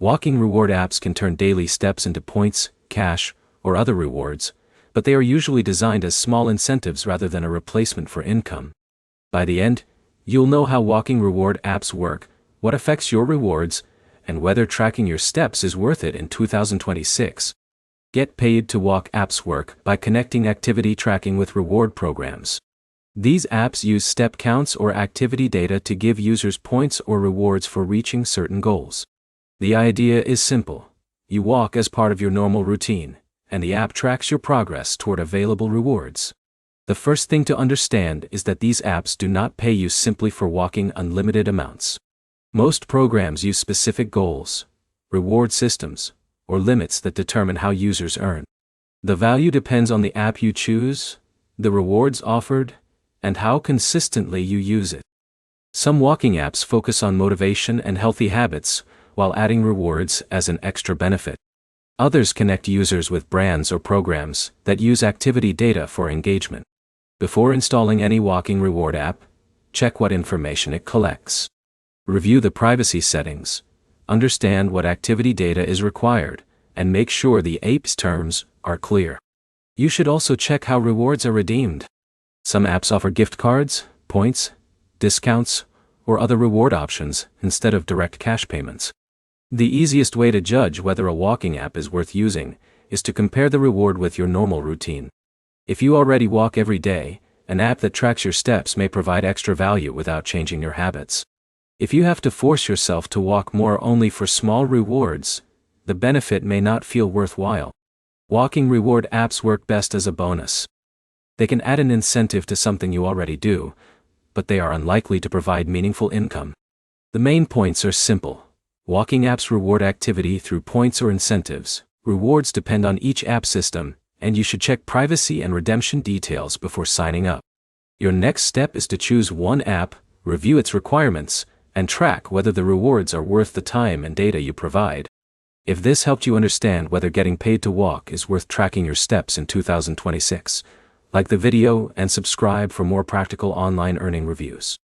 Walking reward apps can turn daily steps into points, cash, or other rewards, but they are usually designed as small incentives rather than a replacement for income. By the end, you'll know how walking reward apps work, what affects your rewards, and whether tracking your steps is worth it in 2026. Get Paid to Walk apps work by connecting activity tracking with reward programs. These apps use step counts or activity data to give users points or rewards for reaching certain goals. The idea is simple. You walk as part of your normal routine, and the app tracks your progress toward available rewards. The first thing to understand is that these apps do not pay you simply for walking unlimited amounts. Most programs use specific goals, reward systems, or limits that determine how users earn. The value depends on the app you choose, the rewards offered, and how consistently you use it. Some walking apps focus on motivation and healthy habits, while adding rewards as an extra benefit. Others connect users with brands or programs that use activity data for engagement. Before installing any walking reward app, check what information it collects. Review the privacy settings, understand what activity data is required, and make sure the app's terms are clear. You should also check how rewards are redeemed. Some apps offer gift cards, points, discounts, or other reward options instead of direct cash payments. The easiest way to judge whether a walking app is worth using is to compare the reward with your normal routine. If you already walk every day, an app that tracks your steps may provide extra value without changing your habits. If you have to force yourself to walk more only for small rewards, the benefit may not feel worthwhile. Walking reward apps work best as a bonus. They can add an incentive to something you already do, but they are unlikely to provide meaningful income. The main points are simple. Walking apps reward activity through points or incentives. Rewards depend on each app system, and you should check privacy and redemption details before signing up. Your next step is to choose one app, review its requirements, and track whether the rewards are worth the time and data you provide. If this helped you understand whether getting paid to walk is worth tracking your steps in 2026, like the video and subscribe for more practical online earning reviews.